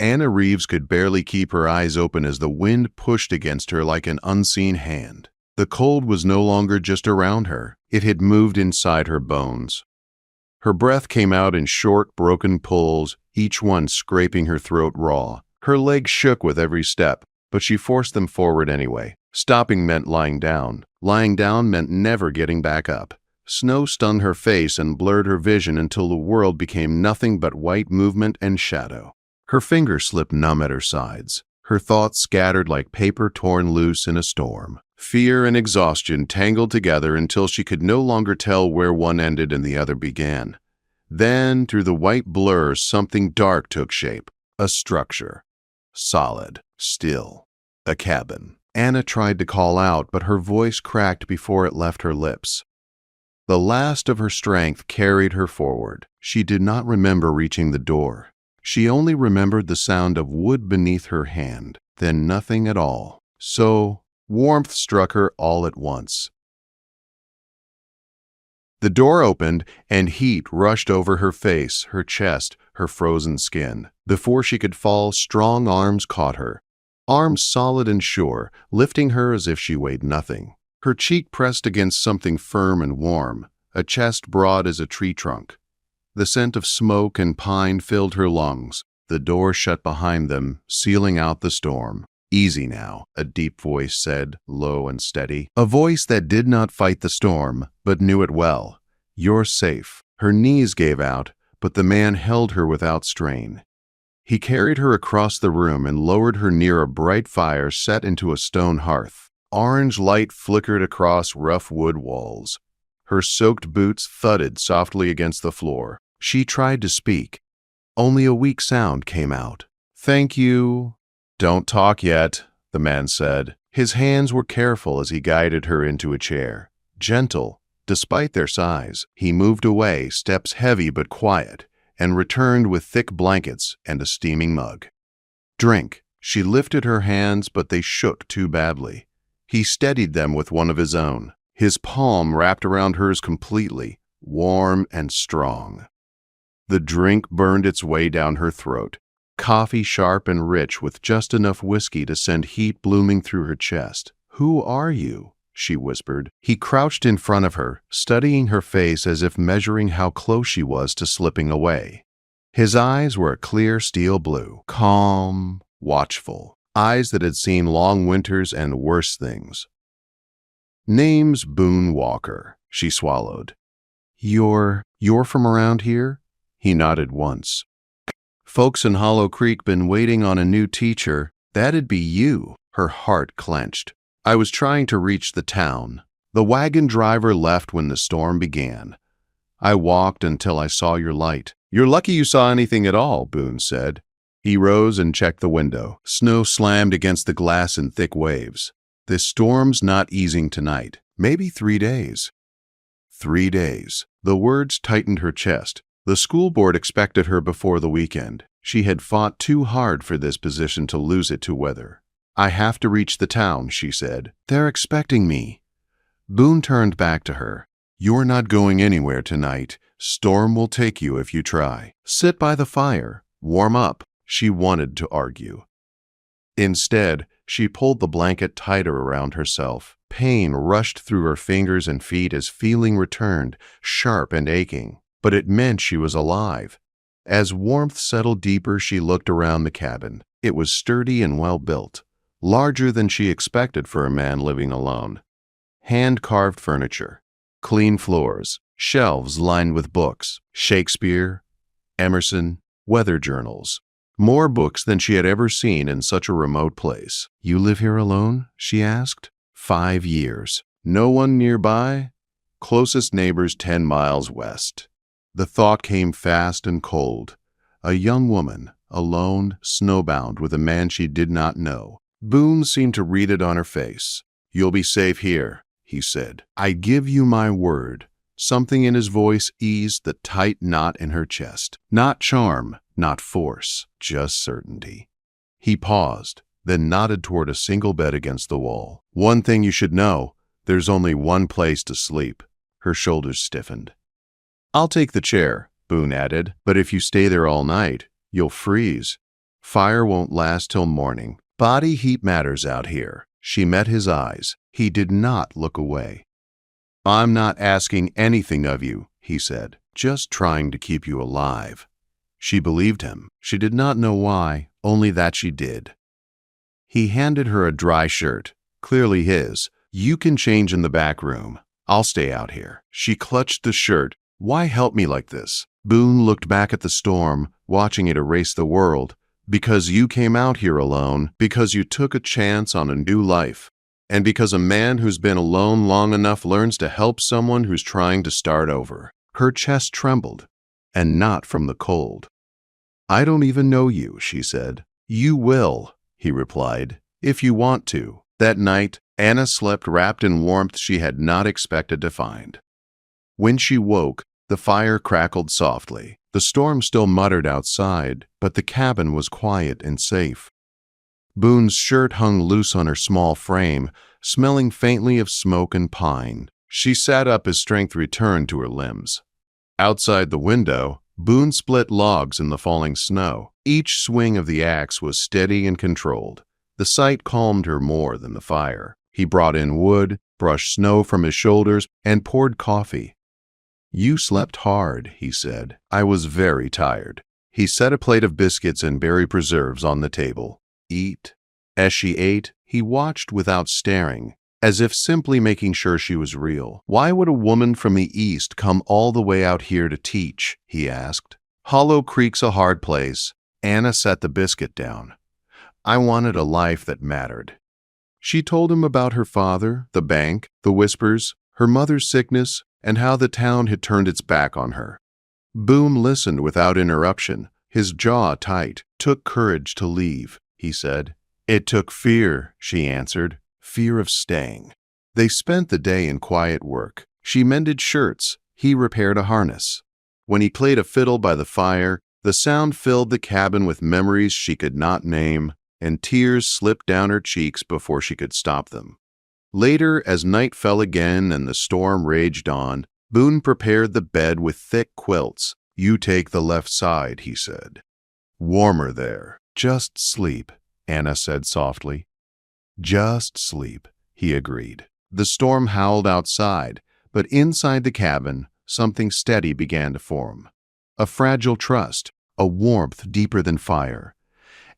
Anna Reeves could barely keep her eyes open as the wind pushed against her like an unseen hand. The cold was no longer just around her. It had moved inside her bones. Her breath came out in short, broken pulls, each one scraping her throat raw. Her legs shook with every step, but she forced them forward anyway. Stopping meant lying down. Lying down meant never getting back up. Snow stunned her face and blurred her vision until the world became nothing but white movement and shadow. Her fingers slipped numb at her sides. Her thoughts scattered like paper torn loose in a storm. Fear and exhaustion tangled together until she could no longer tell where one ended and the other began. Then, through the white blur, something dark took shape. A structure. Solid. Still. A cabin. Anna tried to call out, but her voice cracked before it left her lips. The last of her strength carried her forward. She did not remember reaching the door. She only remembered the sound of wood beneath her hand, then nothing at all. So, warmth struck her all at once. The door opened, and heat rushed over her face, her chest, her frozen skin. Before she could fall, strong arms caught her. Arms solid and sure, lifting her as if she weighed nothing. Her cheek pressed against something firm and warm, a chest broad as a tree trunk. The scent of smoke and pine filled her lungs. The door shut behind them, sealing out the storm. "Easy now," a deep voice said, low and steady. A voice that did not fight the storm, but knew it well. "You're safe." Her knees gave out, but the man held her without strain. He carried her across the room and lowered her near a bright fire set into a stone hearth. Orange light flickered across rough wood walls. Her soaked boots thudded softly against the floor. She tried to speak. Only a weak sound came out. "Thank you." "Don't talk yet," the man said. His hands were careful as he guided her into a chair. Gentle, despite their size, he moved away, steps heavy but quiet, and returned with thick blankets and a steaming mug. "Drink." She lifted her hands, but they shook too badly. He steadied them with one of his own. His palm wrapped around hers completely, warm and strong. The drink burned its way down her throat, coffee sharp and rich with just enough whiskey to send heat blooming through her chest. "Who are you?" she whispered. He crouched in front of her, studying her face as if measuring how close she was to slipping away. His eyes were a clear steel blue, calm, watchful, eyes that had seen long winters and worse things. "Name's Boone Walker," she swallowed. You're from around here?" He nodded once. "Folks in Hollow Creek been waiting on a new teacher. That'd be you." Her heart clenched. "I was trying to reach the town. The wagon driver left when the storm began. I walked until I saw your light." "You're lucky you saw anything at all," Boone said. He rose and checked the window. Snow slammed against the glass in thick waves. "This storm's not easing tonight. Maybe 3 days." 3 days. The words tightened her chest. The school board expected her before the weekend. She had fought too hard for this position to lose it to weather. "I have to reach the town," she said. "They're expecting me." Boone turned back to her. "You're not going anywhere tonight. Storm will take you if you try. Sit by the fire. Warm up." She wanted to argue. Instead, she pulled the blanket tighter around herself. Pain rushed through her fingers and feet as feeling returned, sharp and aching. But it meant she was alive. As warmth settled deeper, she looked around the cabin. It was sturdy and well-built, larger than she expected for a man living alone. Hand-carved furniture, clean floors, shelves lined with books, Shakespeare, Emerson, weather journals. More books than she had ever seen in such a remote place. "You live here alone?" she asked. 5 years. "No one nearby?" "Closest neighbors 10 miles west." The thought came fast and cold. A young woman, alone, snowbound with a man she did not know. Boone seemed to read it on her face. "You'll be safe here," he said. "I give you my word." Something in his voice eased the tight knot in her chest. Not charm, not force, just certainty. He paused, then nodded toward a single bed against the wall. "One thing you should know, there's only one place to sleep." Her shoulders stiffened. "I'll take the chair," Boone added, "but if you stay there all night, you'll freeze." Fire won't last till morning. Body heat matters out here. She met his eyes. He did not look away. I'm not asking anything of you, he said, just trying to keep you alive. She believed him. She did not know why, only that she did. He handed her a dry shirt, clearly his. You can change in the back room. I'll stay out here. She clutched the shirt. Why help me like this? Boone looked back at the storm, watching it erase the world. Because you came out here alone, because you took a chance on a new life, and because a man who's been alone long enough learns to help someone who's trying to start over. Her chest trembled, and not from the cold. I don't even know you, she said. You will, he replied, if you want to. That night, Anna slept wrapped in warmth she had not expected to find. When she woke, the fire crackled softly. The storm still muttered outside, but the cabin was quiet and safe. Boone's shirt hung loose on her small frame, smelling faintly of smoke and pine. She sat up as strength returned to her limbs. Outside the window, Boone split logs in the falling snow. Each swing of the axe was steady and controlled. The sight calmed her more than the fire. He brought in wood, brushed snow from his shoulders, and poured coffee. You slept hard, he said. I was very tired. He set a plate of biscuits and berry preserves on the table. Eat. As she ate, he watched without staring, as if simply making sure she was real. Why would a woman from the East come all the way out here to teach? He asked. Hollow Creek's a hard place. Anna set the biscuit down. I wanted a life that mattered. She told him about her father, the bank, the whispers, her mother's sickness, and how the town had turned its back on her. Boone listened without interruption, his jaw tight. Took courage to leave, he said. It took fear, she answered, fear of staying. They spent the day in quiet work. She mended shirts, he repaired a harness. When he played a fiddle by the fire, the sound filled the cabin with memories she could not name, and tears slipped down her cheeks before she could stop them. Later, as night fell again and the storm raged on, Boone prepared the bed with thick quilts. You take the left side, he said. Warmer there. Just sleep, Anna said softly. Just sleep, he agreed. The storm howled outside, but inside the cabin, something steady began to form. A fragile trust, a warmth deeper than fire.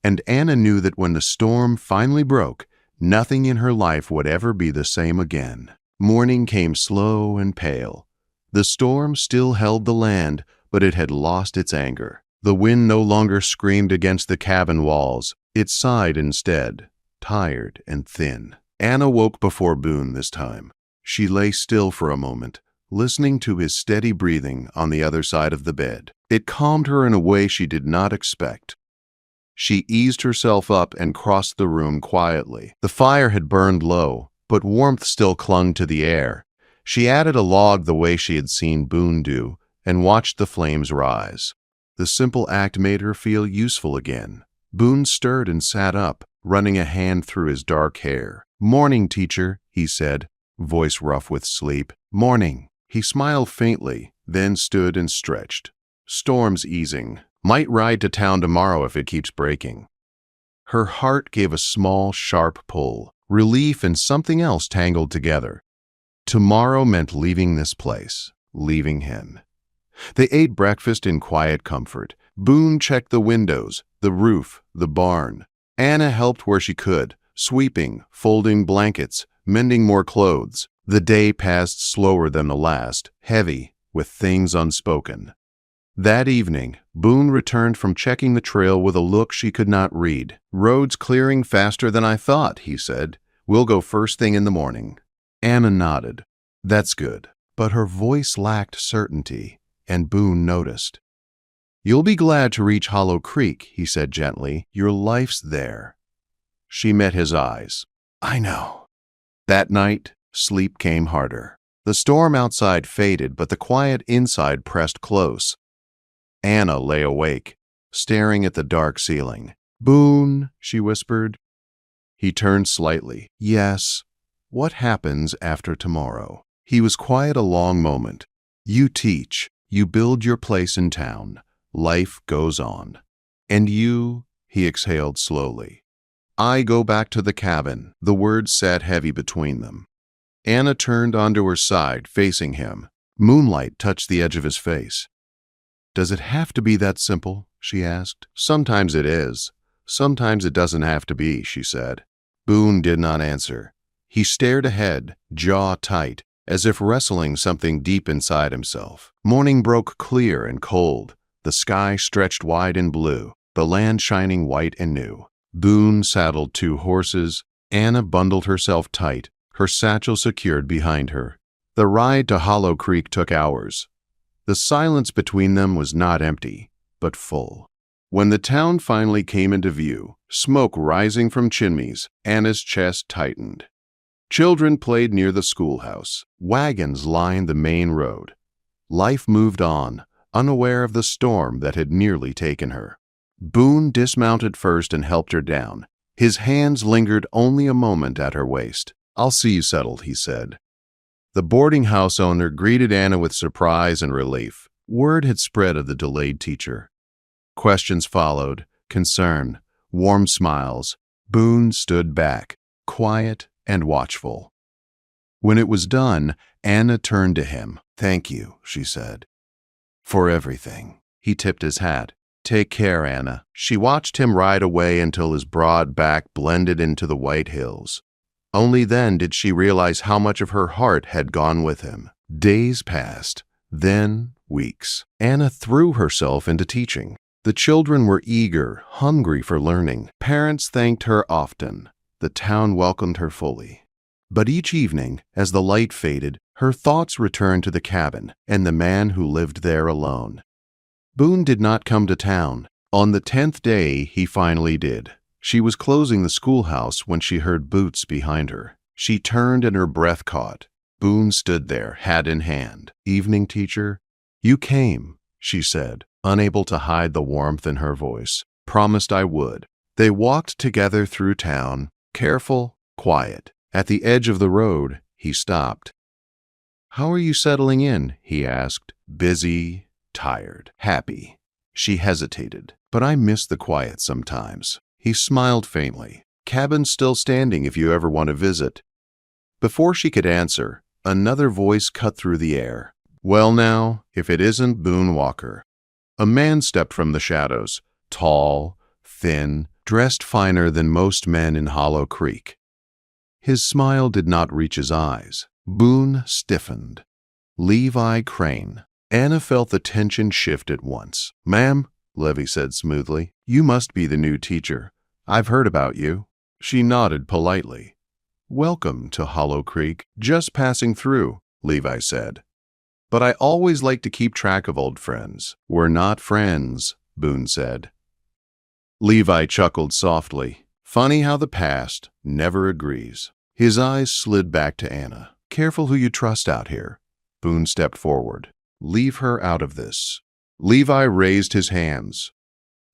And Anna knew that when the storm finally broke, nothing in her life would ever be the same again. Morning came slow and pale. The storm still held the land, but it had lost its anger. The wind no longer screamed against the cabin walls. It sighed instead, tired and thin. Anna woke before Boone this time. She lay still for a moment, listening to his steady breathing on the other side of the bed. It calmed her in a way she did not expect. She eased herself up and crossed the room quietly. The fire had burned low, but warmth still clung to the air. She added a log the way she had seen Boone do, and watched the flames rise. The simple act made her feel useful again. Boone stirred and sat up, running a hand through his dark hair. Morning, teacher, he said, voice rough with sleep. Morning. He smiled faintly, then stood and stretched. Storm's easing. Might ride to town tomorrow if it keeps breaking. Her heart gave a small, sharp pull. Relief and something else tangled together. Tomorrow meant leaving this place, leaving him. They ate breakfast in quiet comfort. Boone checked the windows, the roof, the barn. Anna helped where she could, sweeping, folding blankets, mending more clothes. The day passed slower than the last, heavy, with things unspoken. That evening, Boone returned from checking the trail with a look she could not read. Road's clearing faster than I thought, he said. We'll go first thing in the morning. Anna nodded. That's good. But her voice lacked certainty, and Boone noticed. You'll be glad to reach Hollow Creek, he said gently. Your life's there. She met his eyes. I know. That night, sleep came harder. The storm outside faded, but the quiet inside pressed close. Anna lay awake, staring at the dark ceiling. Boone, she whispered. He turned slightly. Yes. What happens after tomorrow? He was quiet a long moment. You teach. You build your place in town. Life goes on. And you, he exhaled slowly. I go back to the cabin. The words sat heavy between them. Anna turned onto her side, facing him. Moonlight touched the edge of his face. Does it have to be that simple? She asked. Sometimes it is. Sometimes it doesn't have to be, she said. Boone did not answer. He stared ahead, jaw tight, as if wrestling something deep inside himself. Morning broke clear and cold. The sky stretched wide and blue, the land shining white and new. Boone saddled 2 horses. Anna bundled herself tight, her satchel secured behind her. The ride to Hollow Creek took hours. The silence between them was not empty, but full. When the town finally came into view, smoke rising from chimneys, Anna's chest tightened. Children played near the schoolhouse. Wagons lined the main road. Life moved on, unaware of the storm that had nearly taken her. Boone dismounted first and helped her down. His hands lingered only a moment at her waist. I'll see you settled, he said. The boarding house owner greeted Anna with surprise and relief. Word had spread of the delayed teacher. Questions followed, concern, warm smiles. Boone stood back, quiet and watchful. When it was done, Anna turned to him. Thank you, she said. For everything. He tipped his hat. Take care, Anna. She watched him ride away until his broad back blended into the white hills. Only then did she realize how much of her heart had gone with him. Days passed, then weeks. Anna threw herself into teaching. The children were eager, hungry for learning. Parents thanked her often. The town welcomed her fully. But each evening, as the light faded, her thoughts returned to the cabin and the man who lived there alone. Boone did not come to town. On the 10th day, he finally did. She was closing the schoolhouse when she heard boots behind her. She turned and her breath caught. Boone stood there, hat in hand. Evening, teacher? You came, she said, unable to hide the warmth in her voice. Promised I would. They walked together through town, careful, quiet. At the edge of the road, he stopped. How are you settling in? He asked. Busy, tired, happy. She hesitated. But I miss the quiet sometimes. He smiled faintly. Cabin's still standing if you ever want to visit. Before she could answer, another voice cut through the air. Well now, if it isn't Boone Walker. A man stepped from the shadows, tall, thin, dressed finer than most men in Hollow Creek. His smile did not reach his eyes. Boone stiffened. Levi Crane. Anna felt the tension shift at once. Ma'am, Levi said smoothly, you must be the new teacher. I've heard about you. She nodded politely. Welcome to Hollow Creek. Just passing through, Levi said. But I always like to keep track of old friends. We're not friends, Boone said. Levi chuckled softly. Funny how the past never agrees. His eyes slid back to Anna. Careful who you trust out here. Boone stepped forward. Leave her out of this. Levi raised his hands.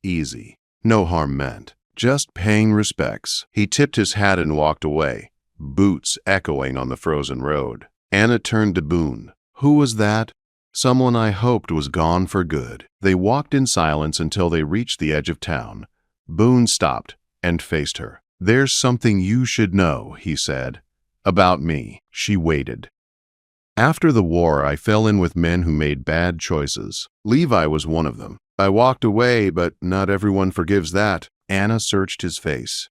Easy. No harm meant. Just paying respects. He tipped his hat and walked away, boots echoing on the frozen road. Anna turned to Boone. Who was that? Someone I hoped was gone for good. They walked in silence until they reached the edge of town. Boone stopped and faced her. There's something you should know, he said. About me. She waited. After the war, I fell in with men who made bad choices. Levi was one of them. I walked away, but not everyone forgives that. Anna searched his face.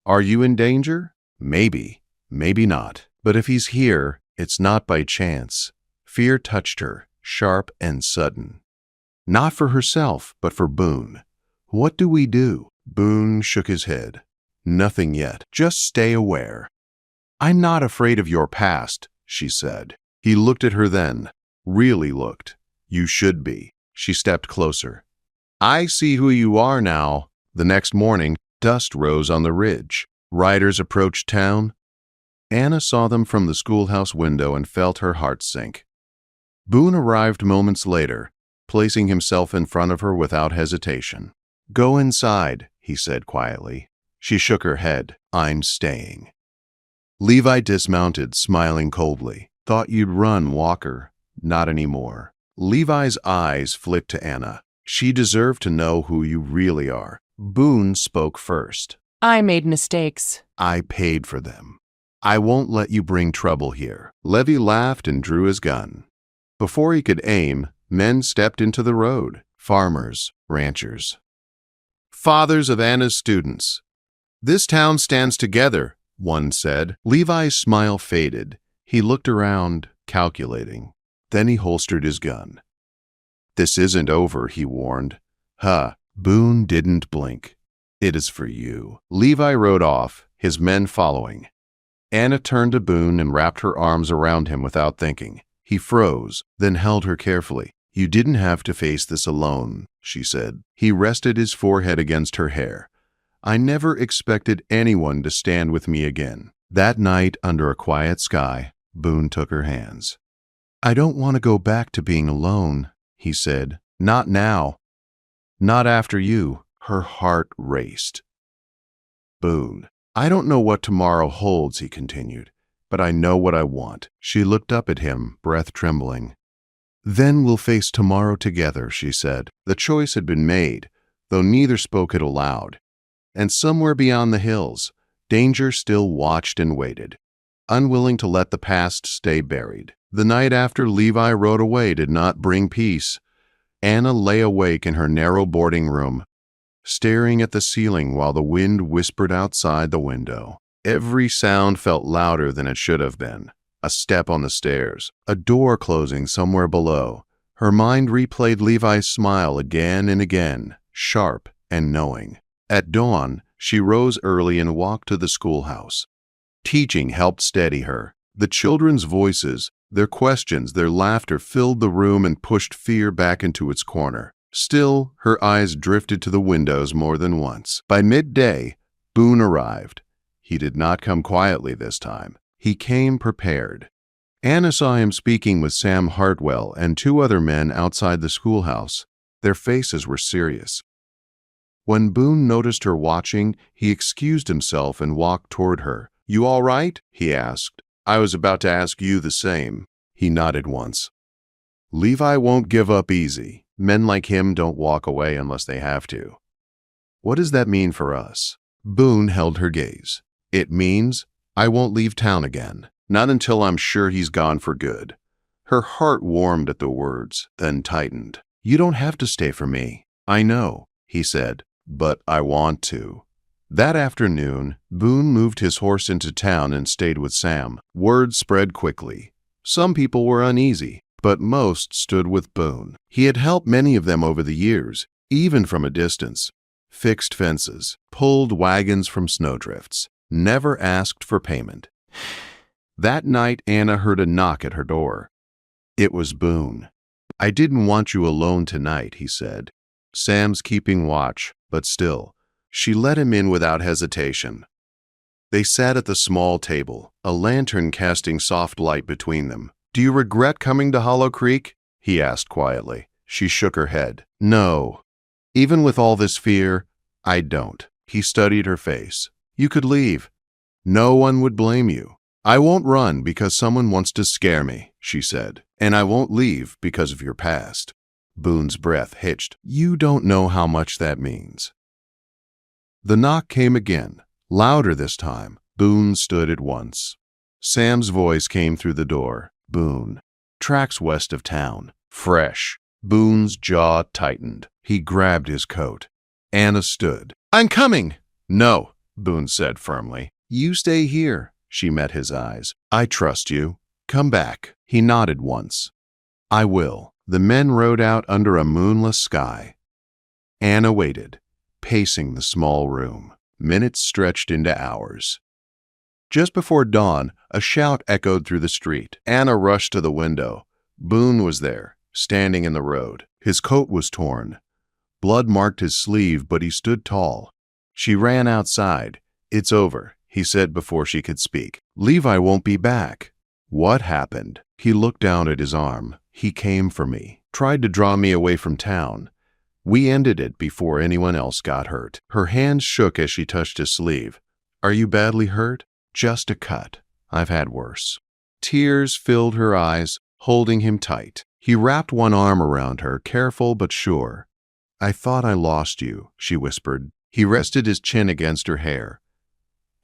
Are you in danger? Maybe. Maybe not. But if he's here, it's not by chance. Fear touched her, sharp and sudden. Not for herself, but for Boone. What do we do? Boone shook his head. Nothing yet. Just stay aware. I'm not afraid of your past, she said. He looked at her then. Really looked. You should be. She stepped closer. I see who you are now. The next morning, dust rose on the ridge. Riders approached town. Anna saw them from the schoolhouse window and felt her heart sink. Boone arrived moments later, placing himself in front of her without hesitation. Go inside, he said quietly. She shook her head. I'm staying. Levi dismounted, smiling coldly. Thought you'd run, Walker. Not anymore. Levi's eyes flicked to Anna. She deserved to know who you really are. Boone spoke first. I made mistakes. I paid for them. I won't let you bring trouble here. Levy laughed and drew his gun. Before he could aim, men stepped into the road. Farmers, ranchers. Fathers of Anna's students. This town stands together, one said. Levi's smile faded. He looked around, calculating. Then he holstered his gun. This isn't over, he warned. Boone didn't blink. It is for you. Levi rode off, his men following. Anna turned to Boone and wrapped her arms around him without thinking. He froze, then held her carefully. You didn't have to face this alone, she said. He rested his forehead against her hair. I never expected anyone to stand with me again. That night, under a quiet sky, Boone took her hands. I don't want to go back to being alone, he said. Not now. Not after you. Her heart raced. Boone. I don't know what tomorrow holds, he continued, but I know what I want. She looked up at him, breath trembling. Then we'll face tomorrow together, she said. The choice had been made, though neither spoke it aloud. And somewhere beyond the hills, danger still watched and waited, unwilling to let the past stay buried. The night after Levi rode away did not bring peace. Anna lay awake in her narrow boarding room, staring at the ceiling while the wind whispered outside the window. Every sound felt louder than it should have been. A step on the stairs, a door closing somewhere below. Her mind replayed Levi's smile again and again, sharp and knowing. At dawn, she rose early and walked to the schoolhouse. Teaching helped steady her. The children's voices, their questions, their laughter filled the room and pushed fear back into its corner. Still, her eyes drifted to the windows more than once. By midday, Boone arrived. He did not come quietly this time. He came prepared. Anna saw him speaking with Sam Hartwell and two other men outside the schoolhouse. Their faces were serious. When Boone noticed her watching, he excused himself and walked toward her. You all right? He asked. I was about to ask you the same. He nodded once. Levi won't give up easy. Men like him don't walk away unless they have to. What does that mean for us? Boone held her gaze. It means I won't leave town again. Not until I'm sure he's gone for good. Her heart warmed at the words, then tightened. You don't have to stay for me. I know, he said, but I want to. That afternoon, Boone moved his horse into town and stayed with Sam. Word spread quickly. Some people were uneasy, but most stood with Boone. He had helped many of them over the years, even from a distance. Fixed fences, pulled wagons from snowdrifts, never asked for payment. That night, Anna heard a knock at her door. It was Boone. I didn't want you alone tonight, he said. Sam's keeping watch, but still. She let him in without hesitation. They sat at the small table, a lantern casting soft light between them. Do you regret coming to Hollow Creek? He asked quietly. She shook her head. No. Even with all this fear, I don't. He studied her face. You could leave. No one would blame you. I won't run because someone wants to scare me, she said. And I won't leave because of your past. Boone's breath hitched. You don't know how much that means. The knock came again, louder this time. Boone stood at once. Sam's voice came through the door. Boone. Tracks west of town. Fresh. Boone's jaw tightened. He grabbed his coat. Anna stood. I'm coming! No, Boone said firmly. You stay here. She met his eyes. I trust you. Come back. He nodded once. I will. The men rode out under a moonless sky. Anna waited, pacing the small room. Minutes stretched into hours. Just before dawn, a shout echoed through the street. Anna rushed to the window. Boone was there, standing in the road. His coat was torn. Blood marked his sleeve, but he stood tall. She ran outside. It's over, he said before she could speak. Levi won't be back. What happened? He looked down at his arm. He came for me, tried to draw me away from town. We ended it before anyone else got hurt. Her hands shook as she touched his sleeve. Are you badly hurt? Just a cut. I've had worse. Tears filled her eyes, holding him tight. He wrapped one arm around her, careful but sure. I thought I lost you, she whispered. He rested his chin against her hair.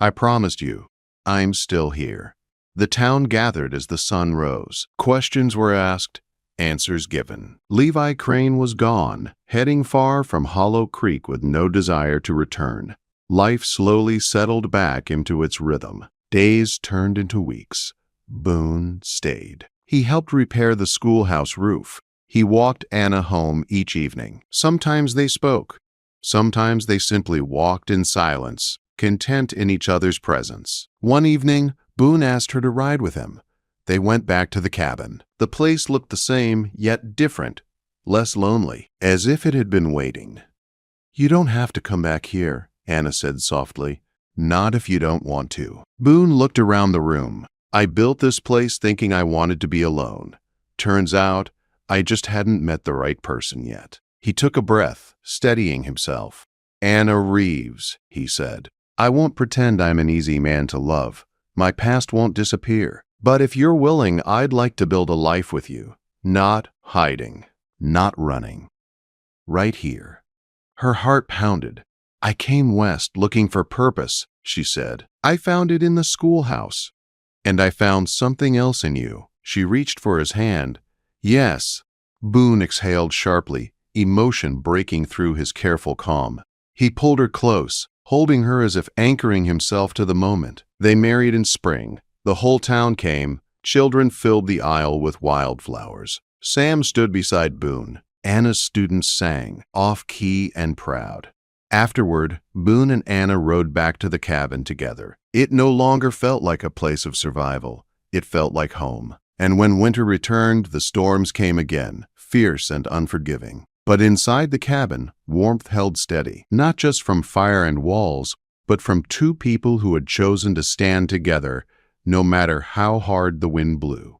I promised you, I'm still here. The town gathered as the sun rose. Questions were asked, answers given. Levi Crane was gone, heading far from Hollow Creek with no desire to return. Life slowly settled back into its rhythm. Days turned into weeks. Boone stayed. He helped repair the schoolhouse roof. He walked Anna home each evening. Sometimes they spoke. Sometimes they simply walked in silence, content in each other's presence. One evening, Boone asked her to ride with him. They went back to the cabin. The place looked the same, yet different, less lonely, as if it had been waiting. You don't have to come back here, Anna said softly. Not if you don't want to. Boone looked around the room. I built this place thinking I wanted to be alone. Turns out, I just hadn't met the right person yet. He took a breath, steadying himself. Anna Reeves, he said. I won't pretend I'm an easy man to love. My past won't disappear. But if you're willing, I'd like to build a life with you. Not hiding. Not running. Right here. Her heart pounded. I came west looking for purpose, she said. I found it in the schoolhouse. And I found something else in you. She reached for his hand. Yes. Boone exhaled sharply, emotion breaking through his careful calm. He pulled her close, holding her as if anchoring himself to the moment. They married in spring. The whole town came. Children filled the aisle with wildflowers. Sam stood beside Boone. Anna's students sang, off-key and proud. Afterward, Boone and Anna rode back to the cabin together. It no longer felt like a place of survival. It felt like home. And when winter returned, the storms came again, fierce and unforgiving. But inside the cabin, warmth held steady, not just from fire and walls, but from two people who had chosen to stand together, no matter how hard the wind blew.